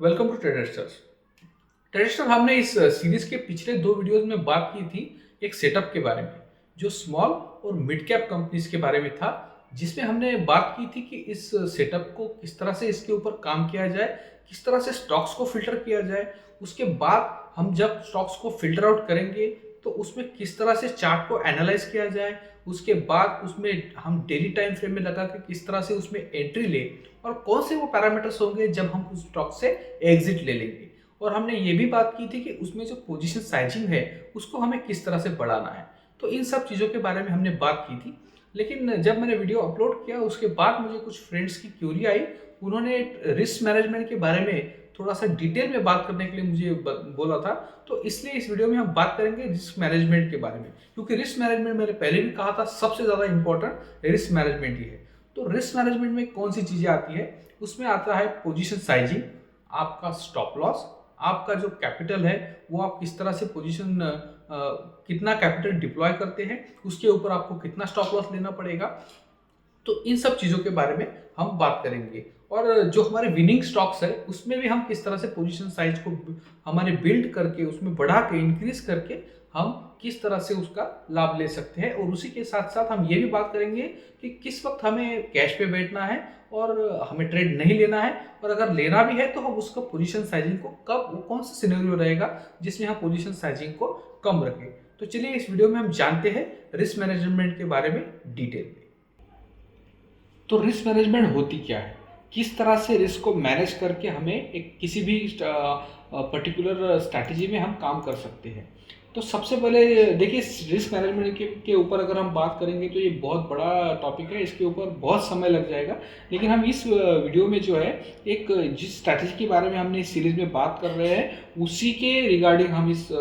Welcome to traders. Traders, हमने इस series के पिछले 2 वीडियोस में बात की थी एक सेटअप के बारे में, जो स्मॉल और मिड कैप कंपनीज के बारे में था, जिसमें हमने बात की थी कि इस सेटअप को किस तरह से इसके ऊपर काम किया जाए, किस तरह से स्टॉक्स को फिल्टर किया जाए। उसके बाद हम जब स्टॉक्स को फिल्टर आउट करेंगे तो उसमें किस तरह से चार्ट को एनालाइज किया जाए, उसके बाद उसमें हम डेली टाइम फ्रेम में लगा के किस तरह से उसमें एंट्री ले, और कौन से वो पैरामीटर्स होंगे जब हम उस स्टॉक से एग्जिट ले लेंगे। और हमने ये भी बात की थी कि उसमें जो पोजीशन साइजिंग है उसको हमें किस तरह से बढ़ाना है। तो इन सब चीज़ों के बारे में हमने बात की थी। लेकिन जब मैंने वीडियो अपलोड किया उसके बाद मुझे कुछ फ्रेंड्स की क्यूरी आई। उन्होंने रिस्क मैनेजमेंट के बारे में थोड़ा सा डिटेल में बात करने के लिए मुझे बोला था। तो इसलिए इस वीडियो में हम बात करेंगे रिस्क मैनेजमेंट के बारे में, क्योंकि रिस्क मैनेजमेंट मैंने पहले भी कहा था सबसे ज़्यादा इंपॉर्टेंट रिस्क मैनेजमेंट ही है। तो रिस्क मैनेजमेंट में कौन सी चीज़ें आती है, उसमें आता है पोजीशन साइजिंग, आपका स्टॉप लॉस, आपका जो कैपिटल है वो आप किस तरह से पोजीशन कितना कैपिटल डिप्लॉय करते हैं, उसके ऊपर आपको कितना स्टॉप लॉस लेना पड़ेगा। तो इन सब चीज़ों के बारे में हम बात करेंगे। और जो हमारे विनिंग स्टॉक्स है उसमें भी हम किस तरह से पोजीशन साइज को हमारे बिल्ड करके उसमें बढ़ा के इंक्रीज करके हम किस तरह से उसका लाभ ले सकते हैं। और उसी के साथ साथ हम ये भी बात करेंगे कि किस वक्त हमें कैश पे बैठना है और हमें ट्रेड नहीं लेना है, और अगर लेना भी है तो हम उसका पोजीशन साइजिंग को कब, कौन सा सिनेरियो रहेगा जिसमें हम पोजीशन साइजिंग को कम रखें। तो चलिए इस वीडियो में हम जानते हैं रिस्क मैनेजमेंट के बारे में डिटेल में। तो रिस्क मैनेजमेंट होती क्या है, किस तरह से रिस्क को मैनेज करके हमें एक किसी भी पर्टिकुलर स्ट्रैटेजी में हम काम कर सकते हैं। तो सबसे पहले देखिए, रिस्क मैनेजमेंट के ऊपर अगर हम बात करेंगे तो ये बहुत बड़ा टॉपिक है, इसके ऊपर बहुत समय लग जाएगा। लेकिन हम इस वीडियो में जो है एक जिस स्ट्रैटेजी के बारे में हमने इस सीरीज में बात कर रहे हैं उसी के रिगार्डिंग हम इस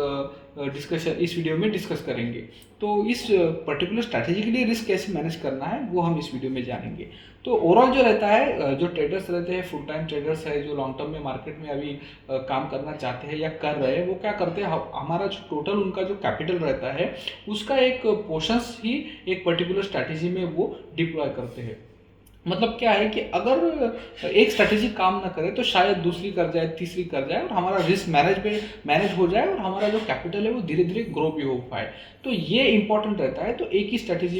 वीडियो में डिस्कस करेंगे। तो इस पर्टिकुलर स्ट्रैटेजी के लिए रिस्क कैसे मैनेज करना है वो हम इस वीडियो में जानेंगे। तो ओवरऑल जो रहता है, जो ट्रेडर्स रहते हैं, फुल टाइम ट्रेडर्स है जो लॉन्ग टर्म में मार्केट में अभी काम करना चाहते हैं या कर रहे हैं, वो क्या करते हैं, हमारा जो टोटल उनका जो कैपिटल रहता है उसका एक पोर्शंस ही एक पर्टिकुलर स्ट्रैटेजी में वो डिप्लॉय करते हैं। मतलब क्या है कि अगर एक स्ट्रैटेजी काम ना करे तो शायद दूसरी कर जाए, तीसरी कर जाए, और हमारा रिस्क मैनेज हो जाए और हमारा जो कैपिटल है वो धीरे धीरे ग्रो भी हो पाए। तो ये इंपॉर्टेंट रहता है। तो एक ही स्ट्रैटेजी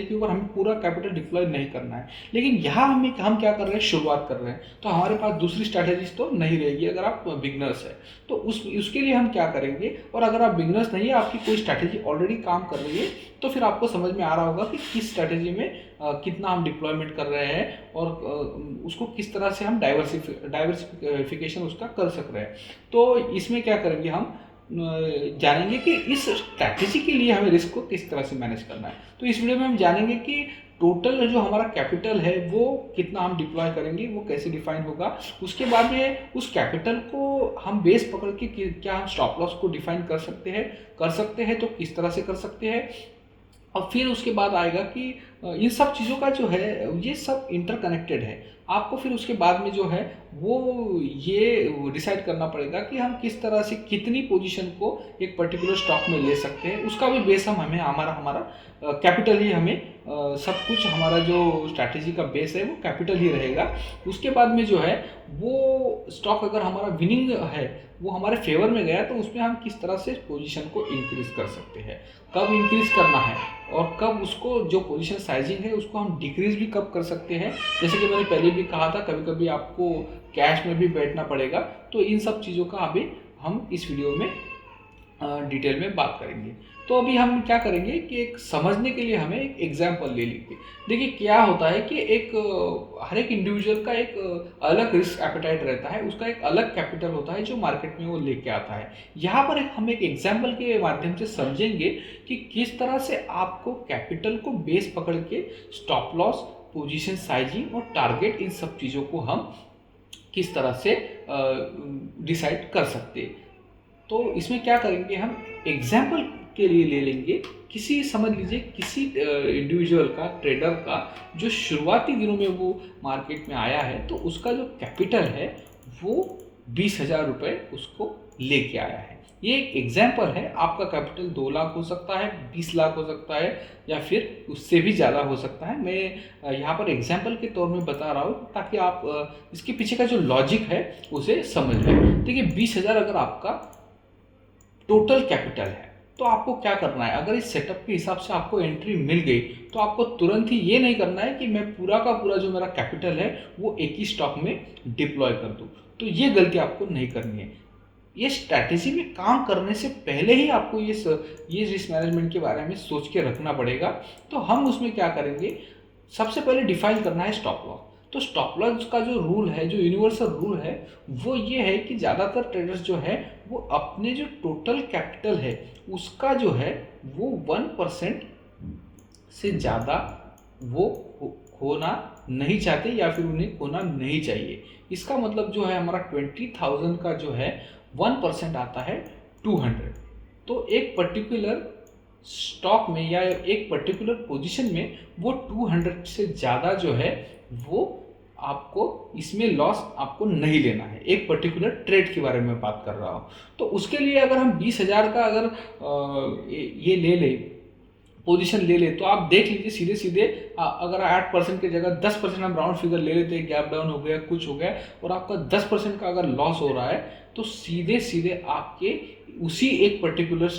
के ऊपर हमें पूरा कैपिटल डिप्लॉय नहीं करना है। लेकिन यहाँ हम क्या कर रहे हैं, शुरुआत कर रहे हैं, तो हमारे पास दूसरी स्ट्रैटेजीज तो नहीं रहेगी अगर आप बिगनर्स है। तो उसके लिए हम क्या करेंगे, और अगर आप बिगनर्स नहीं है, आपकी कोई स्ट्रैटेजी ऑलरेडी काम कर रही है, तो फिर आपको समझ में आ रहा होगा कि किस स्ट्रैटेजी में कितना हम डिप्लॉयमेंट कर रहे हैं और उसको किस तरह से हम डाइवर्सिफिकेशन उसका कर सक रहे हैं। तो इसमें क्या करेंगे, हम जानेंगे कि इस स्ट्रैटेजी के लिए हमें रिस्क को किस तरह से मैनेज करना है। तो इस वीडियो में हम जानेंगे कि टोटल जो हमारा कैपिटल है वो कितना हम डिप्लॉय करेंगे, वो कैसे डिफाइन होगा। उसके बाद में उस कैपिटल को हम बेस पकड़ के क्या हम स्टॉप लॉस को डिफाइन कर सकते हैं तो किस तरह से कर सकते हैं। और फिर उसके बाद आएगा कि इन सब चीज़ों का जो है ये सब इंटरकनेक्टेड है। आपको फिर उसके बाद में जो है वो ये डिसाइड करना पड़ेगा कि हम किस तरह से कितनी पोजीशन को एक पर्टिकुलर स्टॉक में ले सकते हैं। उसका भी बेस हमारा कैपिटल ही हमें सब कुछ, हमारा जो स्ट्रैटेजी का बेस है वो कैपिटल ही रहेगा। उसके बाद में जो है वो स्टॉक अगर हमारा विनिंग है, वो हमारे फेवर में गया, तो उसमें हम किस तरह से पोजीशन को इंक्रीज कर सकते हैं, कब इंक्रीज करना है, और कब उसको जो पोजीशन साइजिंग है उसको हम डिक्रीज भी कब कर सकते हैं। जैसे कि मैंने पहले भी कहा था, कभी कभी आपको कैश में भी बैठना पड़ेगा। तो इन सब चीज़ों का अभी हम इस वीडियो में डिटेल में बात करेंगे। तो अभी हम क्या करेंगे कि एक समझने के लिए हमें एक एग्जाम्पल ले लेंगे। देखिए क्या होता है कि हर एक इंडिविजुअल का एक अलग रिस्क एपेटाइट रहता है, उसका एक अलग कैपिटल होता है जो मार्केट में वो लेके आता है। यहाँ पर हम एक एग्जाम्पल के माध्यम से समझेंगे कि किस तरह से आपको कैपिटल को बेस पकड़ के स्टॉप लॉस, पोजीशन साइजिंग और टारगेट, इन सब चीज़ों को हम किस तरह से डिसाइड कर सकते हैं। तो इसमें क्या करेंगे, हम एग्जाम्पल के लिए ले लेंगे समझ लीजिए किसी इंडिविजुअल का, ट्रेडर का, जो शुरुआती दिनों में वो मार्केट में आया है, तो उसका जो कैपिटल है वो 20,000 रुपये उसको लेके आया है। ये एक एग्जाम्पल है, आपका कैपिटल 2 लाख हो सकता है, 20 लाख हो सकता है, या फिर उससे भी ज़्यादा हो सकता है। मैं यहाँ पर एग्जाम्पल के तौर में बता रहा हूँ ताकि आप इसके पीछे का जो लॉजिक है उसे समझ लें। देखिए 20,000 अगर आपका टोटल कैपिटल है तो आपको क्या करना है, अगर इस सेटअप के हिसाब से आपको एंट्री मिल गई तो आपको तुरंत ही ये नहीं करना है कि मैं पूरा का पूरा जो मेरा कैपिटल है वो एक ही स्टॉक में डिप्लॉय कर दूं। तो ये गलती आपको नहीं करनी है। ये स्ट्रैटेजी में काम करने से पहले ही आपको ये रिस्क मैनेजमेंट के बारे में सोच के रखना पड़ेगा। तो हम उसमें क्या करेंगे, सबसे पहले डिफाइन करना है स्टॉप लॉस। तो स्टॉप लॉस का जो रूल है, जो यूनिवर्सल रूल है, वो ये है कि ज़्यादातर ट्रेडर्स जो है वो अपने जो टोटल कैपिटल है उसका जो है वो 1% से ज़्यादा वो खोना नहीं चाहते या फिर उन्हें खोना नहीं चाहिए। इसका मतलब जो है हमारा 20,000 का जो है 1% आता है 200। तो एक पर्टिकुलर स्टॉक में या एक पर्टिकुलर पोजीशन में वो 200 से ज़्यादा जो है वो आपको इसमें लॉस आपको नहीं लेना है। एक पर्टिकुलर ट्रेड के बारे में बात कर रहा हूँ। तो उसके लिए अगर हम 20,000 का अगर ये ले ले पोजीशन ले ले तो आप देख लीजिए सीधे सीधे अगर 8% की जगह 10% हम राउंड फिगर ले लेते हैं, गैप डाउन हो गया, कुछ हो गया और आपका 10% का अगर लॉस हो रहा है तो सीधे सीधे आपके उसी एक पर्टिकुलर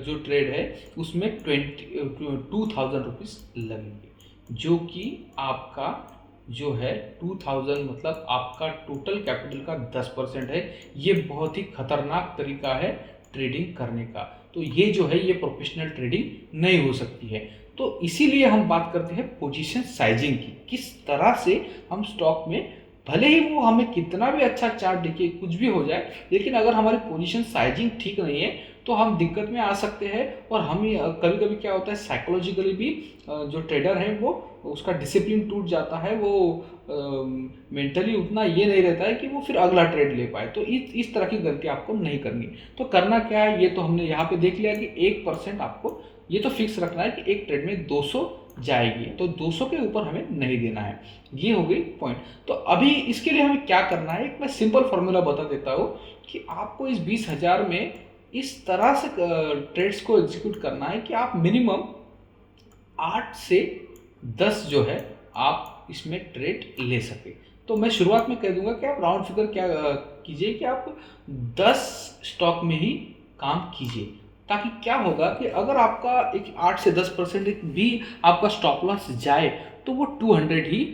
जो ट्रेड है उसमें 2,000 रुपीज़ लगेंगे, जो कि आपका जो है 2,000 मतलब आपका टोटल कैपिटल का 10% है। ये बहुत ही खतरनाक तरीका है ट्रेडिंग करने का। तो ये जो है ये प्रोफेशनल ट्रेडिंग नहीं हो सकती है। तो इसीलिए हम बात करते हैं पोजीशन साइजिंग की, किस तरह से हम स्टॉक में, भले ही वो हमें कितना भी अच्छा चार्ट दिखे, कुछ भी हो जाए, लेकिन अगर हमारी पोजीशन साइजिंग ठीक नहीं है तो हम दिक्कत में आ सकते हैं। और हम कभी कभी क्या होता है साइकोलॉजिकली भी जो ट्रेडर है वो उसका डिसिप्लिन टूट जाता है, वो मेंटली उतना ये नहीं रहता है कि वो फिर अगला ट्रेड ले पाए। तो इस तरह की गलती आपको नहीं करनी। तो करना क्या है, ये तो हमने यहाँ पे देख लिया कि 1% आपको ये तो फिक्स रखना है कि एक ट्रेड में 200 जाएगी, तो 200 के ऊपर हमें नहीं देना है। ये हो गई पॉइंट। तो अभी इसके लिए हमें क्या करना है, एक मैं सिंपल फॉर्मूला बता देता हूँ कि आपको इस 20,000 में इस तरह से ट्रेड्स को एग्जीक्यूट करना है कि आप मिनिमम 8 से 10 जो है आप इसमें ट्रेड ले सके। तो मैं शुरुआत में कह दूंगा कि आप राउंड फिगर क्या कीजिए कि आप 10 स्टॉक में ही काम कीजिए, ताकि क्या होगा कि अगर आपका एक 8 से 10% भी आपका स्टॉप लॉस जाए तो वो 200 ही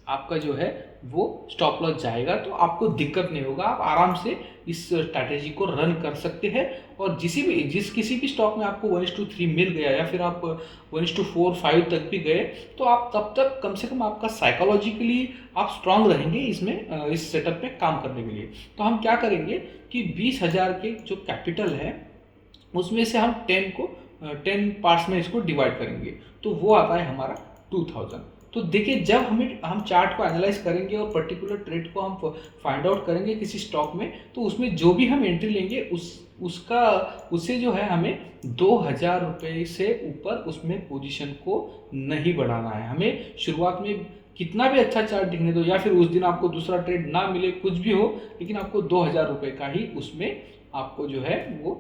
आपका जो है वो स्टॉप लॉस जाएगा। तो आपको दिक्कत नहीं होगा, आप आराम से इस स्ट्रैटेजी को रन कर सकते हैं। और किसी भी स्टॉक में आपको 1:3 मिल गया या फिर आप 1:4, 5 तक भी गए तो आप तब तक कम से कम आपका साइकोलॉजिकली आप स्ट्रांग रहेंगे इसमें, इस सेटअप में काम करने के लिए। तो हम क्या करेंगे कि 20,000 के जो कैपिटल है उसमें से हम 10 पार्ट्स में इसको डिवाइड करेंगे, तो वो आता है हमारा 2,000। तो देखिए जब हम चार्ट को एनालाइज करेंगे और पर्टिकुलर ट्रेड को हम फाइंड आउट करेंगे किसी स्टॉक में, तो उसमें जो भी हम एंट्री लेंगे उससे जो है हमें 2,000 रुपये से ऊपर उसमें पोजीशन को नहीं बढ़ाना है। हमें शुरुआत में कितना भी अच्छा चार्ट दिखने दो या फिर उस दिन आपको दूसरा ट्रेड ना मिले, कुछ भी हो, लेकिन आपको 2,000 रुपये का ही उसमें आपको जो है वो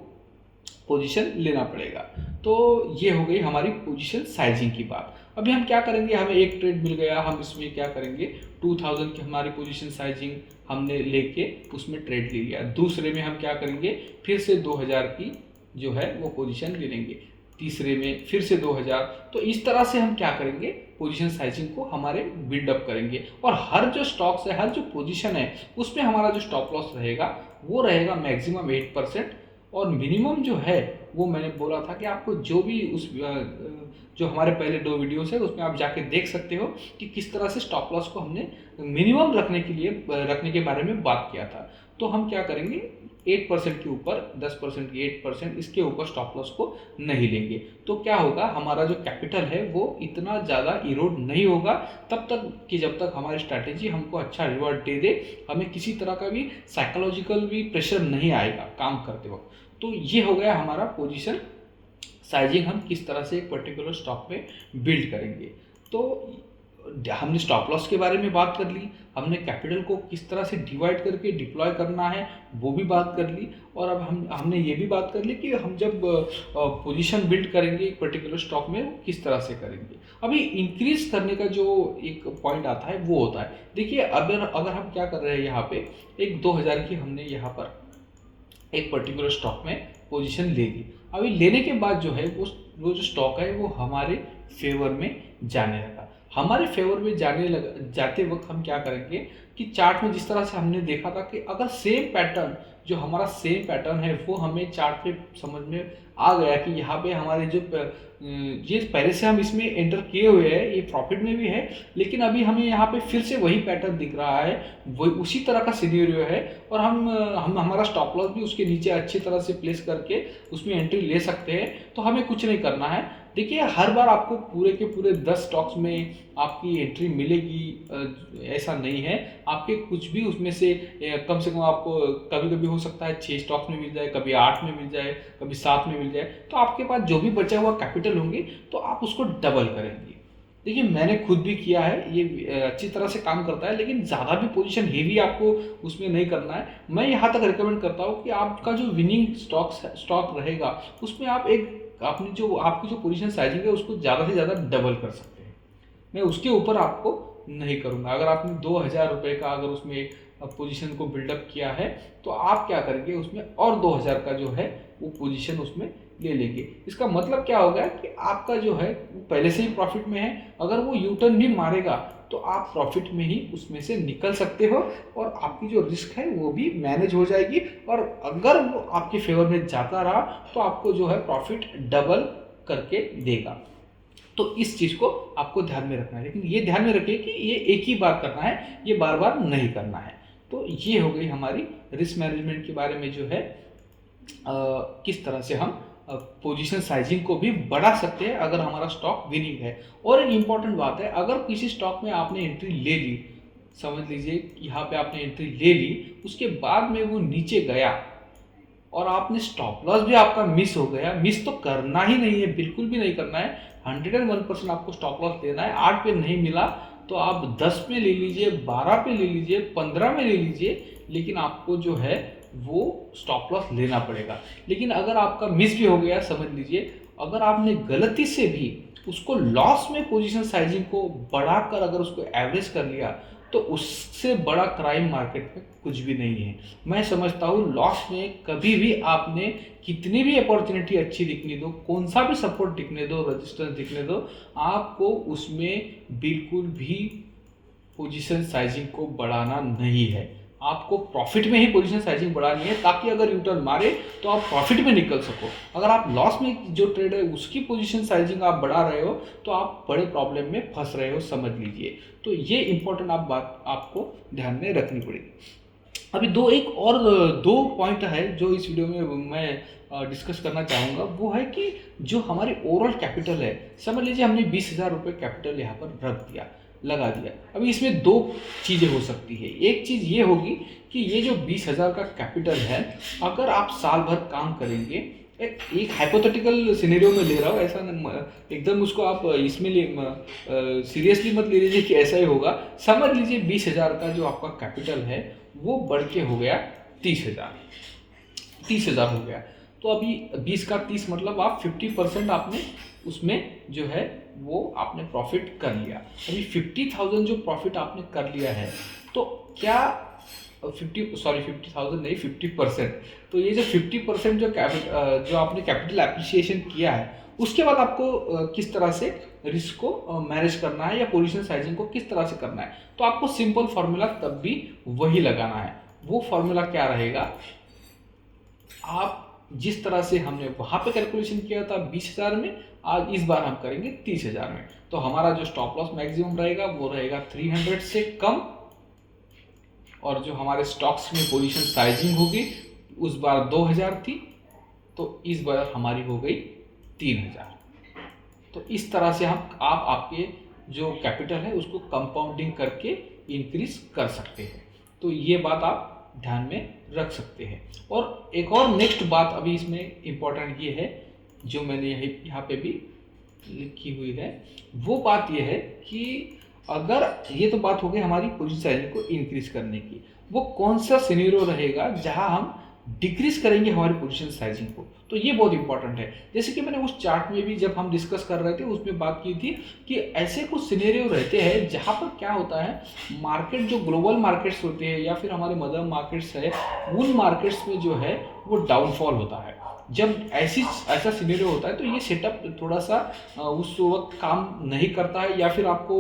पोजीशन लेना पड़ेगा। तो ये हो गई हमारी पोजीशन साइजिंग की बात। अभी हम क्या करेंगे, हमें एक ट्रेड मिल गया, हम इसमें क्या करेंगे 2,000 की हमारी पोजीशन साइजिंग हमने लेके उसमें ट्रेड ले लिया। दूसरे में हम क्या करेंगे, फिर से 2,000 की जो है वो पोजीशन ले लेंगे, तीसरे में फिर से 2,000। तो इस तरह से हम क्या करेंगे, पोजीशन साइजिंग को हमारे बिल्डअप करेंगे। और हर जो स्टॉक्स है, हर जो पोजीशन है, उसमें हमारा जो स्टॉप लॉस रहेगा वो रहेगा मैक्सिमम 8%। और मिनिमम जो है वो मैंने बोला था कि आपको जो भी जो हमारे पहले 2 वीडियोस है उसमें आप जाके देख सकते हो कि किस तरह से स्टॉप लॉस को हमने मिनिमम रखने के बारे में बात किया था। तो हम क्या करेंगे, 8% के ऊपर 10% की 8% इसके ऊपर स्टॉप लॉस को नहीं लेंगे। तो क्या होगा, हमारा जो कैपिटल है वो इतना ज़्यादा इरोड नहीं होगा तब तक कि जब तक हमारी स्ट्रैटेजी हमको अच्छा रिवॉर्ड दे दे, हमें किसी तरह का भी साइकोलॉजिकल भी प्रेशर नहीं आएगा काम करते वक्त। तो ये हो गया हमारा पोजीशन साइजिंग, हम किस तरह से एक पर्टिकुलर स्टॉक में बिल्ड करेंगे। तो हमने स्टॉप लॉस के बारे में बात कर ली, हमने कैपिटल को किस तरह से डिवाइड करके डिप्लॉय करना है वो भी बात कर ली, और अब हमने ये भी बात कर ली कि हम जब पोजीशन बिल्ड करेंगे एक पर्टिकुलर स्टॉक में वो किस तरह से करेंगे। अभी इंक्रीज करने का जो एक पॉइंट आता है वो होता है, देखिए अगर हम क्या कर रहे हैं यहाँ पे, एक 2000 की हमने यहाँ पर एक पर्टिकुलर स्टॉक में पोजीशन ले ली। अभी लेने के बाद जो है वो जो स्टॉक है वो हमारे फेवर में जाने लगा। हमारे फेवर में जाते वक्त हम क्या करेंगे कि चार्ट में जिस तरह से हमने देखा था कि अगर सेम पैटर्न, जो हमारा सेम पैटर्न है वो हमें चार्ट पे समझ में आ गया कि यहाँ पे हमारे जो ये पहले से हम इसमें एंटर किए हुए हैं, ये प्रॉफिट में भी है, लेकिन अभी हमें यहाँ पे फिर से वही पैटर्न दिख रहा है, वही उसी तरह का सिनेरियो है, और हम हमारा स्टॉप लॉस भी उसके नीचे अच्छी तरह से प्लेस करके उसमें एंट्री ले सकते हैं। तो हमें कुछ नहीं करना है। देखिए हर बार आपको पूरे के पूरे 10 स्टॉक्स में आपकी एंट्री मिलेगी ऐसा नहीं है, आपके कुछ भी उसमें से कम से कम आपको कभी कभी हो सकता है 6 स्टॉक्स में मिल जाए, कभी 8 में मिल जाए, कभी 7 में मिल जाए, तो आपके पास जो भी बचा हुआ कैपिटल होंगे तो आप उसको डबल करेंगे। देखिए मैंने खुद भी किया है, ये अच्छी तरह से काम करता है, लेकिन ज़्यादा भी पोजीशन हेवी आपको उसमें नहीं करना है। मैं यहाँ तक रिकमेंड करता हूँ कि आपका जो विनिंग स्टॉक रहेगा उसमें आप आपकी जो पोजीशन साइजिंग है उसको ज़्यादा से ज़्यादा डबल कर सकते हैं। मैं उसके ऊपर आपको नहीं करूँगा। अगर आपने 2000 रुपये का अगर उसमें पोजीशन को बिल्डअप किया है तो आप क्या करेंगे उसमें और 2000 का जो है वो पोजीशन उसमें ले लेंगे। इसका मतलब क्या होगा कि आपका जो है वो पहले से ही प्रॉफिट में है, अगर वो यू टर्न भी मारेगा तो आप प्रॉफिट में ही उसमें से निकल सकते हो, और आपकी जो रिस्क है वो भी मैनेज हो जाएगी, और अगर वो आपके फेवर में जाता रहा तो आपको जो है प्रॉफिट डबल करके देगा। तो इस चीज़ को आपको ध्यान में रखना है, लेकिन ये ध्यान में रखिए कि ये एक ही बार करना है, ये बार बार नहीं करना है। तो ये हो गई हमारी रिस्क मैनेजमेंट के बारे में जो है किस तरह से हम पोजीशन साइजिंग को भी बढ़ा सकते हैं अगर हमारा स्टॉक विनिंग है। और एक इम्पॉर्टेंट बात है, अगर किसी स्टॉक में आपने एंट्री ले ली, समझ लीजिए यहाँ पे आपने एंट्री ले ली, उसके बाद में वो नीचे गया और आपने स्टॉप लॉस भी आपका मिस हो गया, मिस तो करना ही नहीं है, बिल्कुल भी नहीं करना है, 101% आपको स्टॉप लॉस लेना है। 8 पे नहीं मिला तो आप 10 पे ले लीजिए, 12 पे ले लीजिए, 15 में ले लीजिए, लेकिन आपको जो है वो स्टॉप लॉस लेना पड़ेगा। लेकिन अगर आपका मिस भी हो गया, समझ लीजिए अगर आपने गलती से भी उसको लॉस में पोजीशन साइजिंग को बढ़ाकर अगर उसको एवरेज कर लिया तो उससे बड़ा क्राइम मार्केट में कुछ भी नहीं है। मैं समझता हूँ लॉस में कभी भी आपने कितनी भी अपॉर्चुनिटी अच्छी दिखने दो, कौन सा भी सपोर्ट दिखने दो, रेजिस्टेंस दिखने दो, आपको उसमें बिल्कुल भी पोजीशन साइजिंग को बढ़ाना नहीं है। आपको प्रॉफिट में ही पोजीशन साइजिंग बढ़ानी है, ताकि अगर यूटर्न मारे तो आप प्रॉफिट में निकल सको। अगर आप लॉस में जो ट्रेड है उसकी पोजीशन साइजिंग आप बढ़ा रहे हो तो आप बड़े प्रॉब्लम में फंस रहे हो, समझ लीजिए। तो ये इंपॉर्टेंट बात आपको ध्यान में रखनी पड़ेगी। अभी दो पॉइंट है जो इस वीडियो में मैं डिस्कस करना चाहूँगा, वो है कि जो हमारी ओवरऑल कैपिटल है, समझ लीजिए हमने 20,000 रुपये कैपिटल यहाँ पर रख दिया, लगा दिया। अभी इसमें दो चीज़ें हो सकती है। एक चीज़ ये होगी कि ये जो 20,000 का कैपिटल है, अगर आप साल भर काम करेंगे, एक हाइपोथेटिकल सिनेरियो में ले रहा हूँ, ऐसा एकदम उसको आप इसमें सीरियसली मत ले लीजिए कि ऐसा ही होगा। समझ लीजिए 20,000 का जो आपका कैपिटल है वो बढ़ के हो गया 30,000 हो गया। तो अभी 20 का 30 मतलब आप 50% आपने उसमें जो है वो आपने प्रॉफिट कर लिया। अभी 50,000 जो प्रॉफिट आपने कर लिया है, तो क्या 50,000 नहीं, 50%। तो ये जो 50% जो आपने कैपिटल एप्रिसिएशन किया है, उसके बाद आपको किस तरह से रिस्क को मैनेज करना है या पोजीशन साइजिंग को किस तरह से करना है, तो आपको सिंपल फॉर्मूला तब भी वही लगाना है। वो फॉर्मूला क्या रहेगा, आप जिस तरह से हमने वहां पे कैलकुलेशन किया था 20,000 में, आज इस बार हम करेंगे 30,000 में। तो हमारा जो स्टॉप लॉस मैक्सिमम रहेगा वो रहेगा 300 से कम, और जो हमारे स्टॉक्स में पोजीशन साइजिंग होगी उस बार 2,000 थी, तो इस बार हमारी हो गई 3,000। तो इस तरह से आप आपके जो कैपिटल है उसको कंपाउंडिंग करके इंक्रीज कर सकते हैं। तो ये बात आप ध्यान में रख सकते हैं। और एक और नेक्स्ट बात अभी इसमें इम्पोर्टेंट ये है, जो मैंने यहाँ पे भी लिखी हुई है, वो बात ये है कि अगर ये तो बात हो गई हमारी पोजीशन साइजिंग को इंक्रीज करने की, वो कौन सा सिनेरियो रहेगा जहां हम डिक्रीज करेंगे हमारी पोजीशन साइजिंग को, तो ये बहुत इंपॉर्टेंट है। जैसे कि मैंने उस चार्ट में भी जब हम डिस्कस कर रहे थे उसमें बात की थी कि ऐसे कुछ सिनेरियो रहते हैं जहां पर क्या होता है, मार्केट जो ग्लोबल मार्केट्स होते हैं या फिर हमारे मदर मार्केट्स है, उन मार्केट्स में जो है वो डाउनफॉल होता है। जब ऐसा सिनेरियो होता है तो ये सेटअप थोड़ा सा उस वक्त काम नहीं करता है, या फिर आपको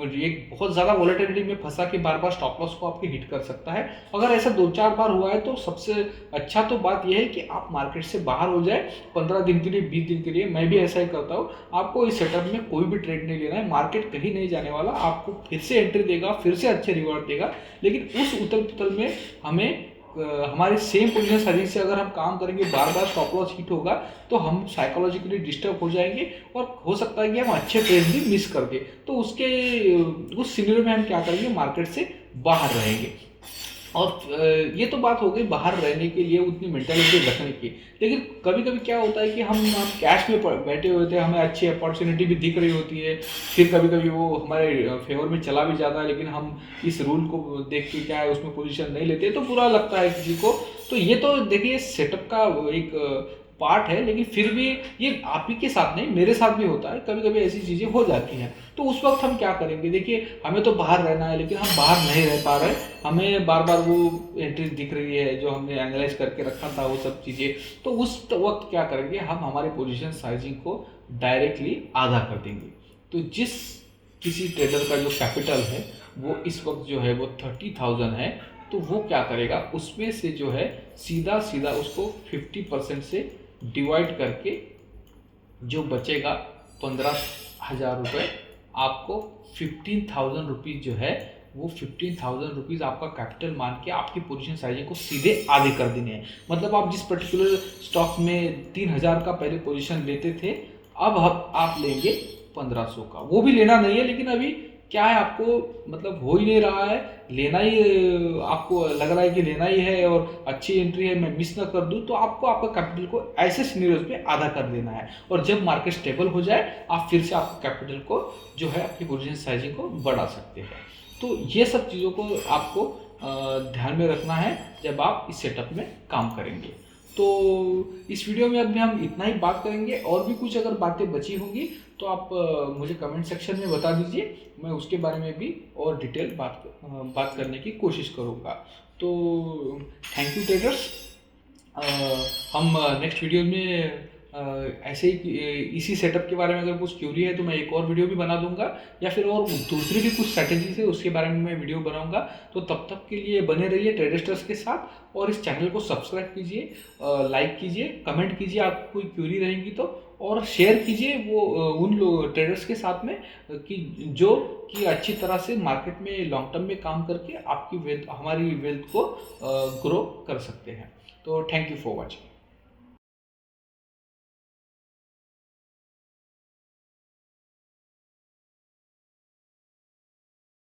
एक बहुत ज़्यादा वॉलेटिलिटी में फंसा के बार बार स्टॉप लॉस को आपके हिट कर सकता है। अगर ऐसा 2-4 बार हुआ है तो सबसे अच्छा तो बात यह है कि आप मार्केट से बाहर हो जाए 15 दिन के लिए, 20 दिन के लिए। मैं भी ऐसा ही करता हूँ। आपको इस सेटअप में कोई भी ट्रेड नहीं लेना है, मार्केट कहीं नहीं जाने वाला, आपको फिर से एंट्री देगा, फिर से अच्छे रिवॉर्ड देगा, लेकिन उस उथल पुथल में हमें हमारे सेम पोजीशन साइजिंग से अगर हम काम करेंगे, बार बार स्टॉप लॉस हिट होगा तो हम साइकोलॉजिकली डिस्टर्ब हो जाएंगे और हो सकता है कि हम अच्छे ट्रेड भी मिस कर दें। तो उस सिनेरियो में हम क्या करेंगे, मार्केट से बाहर रहेंगे। और ये तो बात हो गई बाहर रहने के लिए उतनी मेंटालिटी रखने की। लेकिन कभी कभी क्या होता है कि हम कैश में बैठे हुए थे, हमें अच्छी अपॉर्चुनिटी भी दिख रही होती है, फिर कभी कभी वो हमारे फेवर में चला भी जाता है, लेकिन हम इस रूल को देख के क्या है उसमें पोजीशन नहीं लेते तो बुरा लगता है किसी को। तो ये तो देखिए सेटअप का एक पार्ट है, लेकिन फिर भी ये आप ही के साथ नहीं, मेरे साथ भी होता है, कभी कभी ऐसी चीज़ें हो जाती हैं। तो उस वक्त हम क्या करेंगे, देखिए हमें तो बाहर रहना है लेकिन हम बाहर नहीं रह पा रहे, हमें बार बार वो एंट्रीज दिख रही है जो हमने एनालाइज करके रखा था वो सब चीज़ें। तो उस वक्त क्या करेंगे, हम हमारे पोजीशन साइजिंग को डायरेक्टली आधा कर देंगे। तो जिस किसी ट्रेडर का जो कैपिटल है वो इस वक्त जो है वो 30,000 है, तो वो क्या करेगा, उसमें से जो है सीधा सीधा उसको 50% से डिवाइड करके जो बचेगा 15,000 रुपये, आपको 15,000 रुपीज़ जो है वो 15,000 रुपीज़ आपका कैपिटल मान के आपकी पोजीशन साइजिंग को सीधे आधे कर देने हैं। मतलब आप जिस पर्टिकुलर स्टॉक में 3,000 का पहले पोजीशन लेते थे, अब आप लेंगे 1,500 का। वो भी लेना नहीं है, लेकिन अभी क्या है, आपको मतलब हो ही नहीं रहा है, लेना ही आपको लग रहा है कि लेना ही है और अच्छी एंट्री है, मैं मिस ना कर दूं, तो आपको आपका कैपिटल को ऐसे सिनेरियोज पे आधा कर देना है। और जब मार्केट स्टेबल हो जाए आप फिर से आपके कैपिटल को जो है आपकी पोजीशन साइजिंग को बढ़ा सकते हैं। तो ये सब चीज़ों को आपको ध्यान में रखना है जब आप इस सेटअप में काम करेंगे। तो इस वीडियो में अभी हम इतना ही बात करेंगे, और भी कुछ अगर बातें बची होंगी तो आप मुझे कमेंट सेक्शन में बता दीजिए, मैं उसके बारे में भी और डिटेल बात करने की कोशिश करूँगा। तो थैंक यू ट्रेडर्स। हम नेक्स्ट वीडियो में ऐसे ही इसी सेटअप के बारे में अगर कुछ क्यूरी है तो मैं एक और वीडियो भी बना दूंगा, या फिर और दूसरी भी कुछ स्ट्रैटेजीज है उसके बारे में मैं वीडियो बनाऊंगा। तो तब तक के लिए बने रहिए ट्रेडस्टर्स के साथ, और इस चैनल को सब्सक्राइब कीजिए, लाइक कीजिए, कमेंट कीजिए आपको कोई क्यूरी रहेंगी तो, और शेयर कीजिए वो उन ट्रेडर्स के साथ में कि जो कि अच्छी तरह से मार्केट में लॉन्ग टर्म में काम करके आपकी वेल्थ, हमारी वेल्थ को ग्रो कर सकते हैं। तो थैंक यू फॉर वॉचिंग।